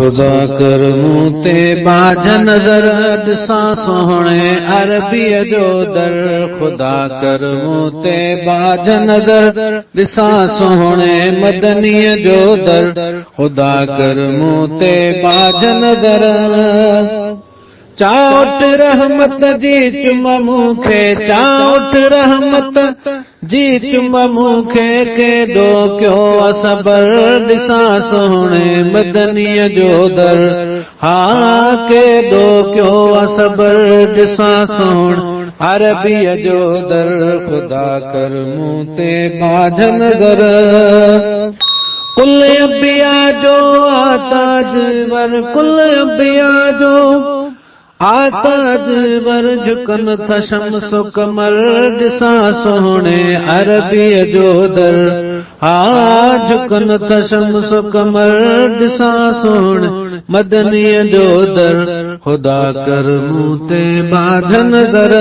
खुदा कर मूं ते बाझ नज़र ॾिसां सोहणे अरबीअ जो दर। खुदा कर मूं ते बाझ नज़र ॾिसां सोहणे मदनीअ जो दर। खुदा कर मूं ते बाझ नज़र चाउठ रहमत जी चुम मूंखे चाउठ रहमत जी चुम मूंखे केॾो कयो असबर ॾिसां सोहणे मदनीअ जो दर। हा केॾो कयो असबर ॾिसां सोहणे अरबीअ जो दर। खुदा कर मूं ते बाझ नज़र कुल अंबिया जो आताज वर कुल अंबिया जो आताज वर झुकन था शम्स कमर ॾिसां सोहणे अरबीअ जो दर। हा झुकन था शम्स कमर ॾिसां सोहणे मदनीअ जो दर। खुदा कर मूं ते बाझ नज़र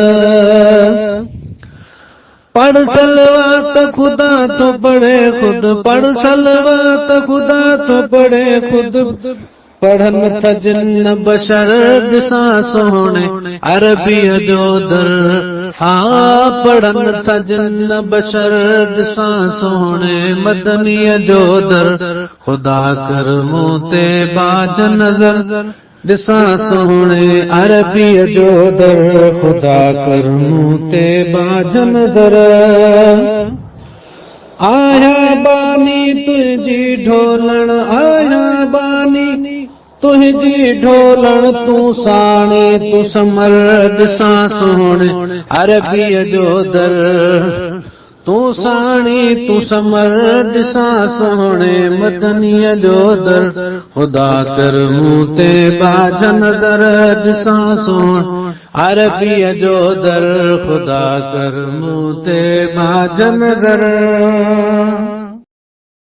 पढ़ सलवात खुदा तो पढ़े खुद पढ़ सलवात खुदा तो पढ़े खुद पढ़न था जिन बशर ॾिसां सोहणे अरबीअ जो दर। हा पढ़न था जिन बशर ॾिसां सोहणे मदनीअ जो दर। खुदा कर मूं ते बाझ नज़र ॾिसां सोहणे अरबीअ जो दर। खुदा कर मूं ते बाझ नज़र आया बानी तुंहिंजी ढोलण आया बानी तुंहिंजी ढोलण तूं साणे तूं समर ॾिसां सोहणे अरबीअ जो दर। तूं साणी तूं समर ॾिसां सोहणे मदनीअ जो दर। खुदा कर मूं ते बाझ नज़र ॾिसां सोहणे अरबीअ जो दर। खुदा कर मूं ते बाझ नज़र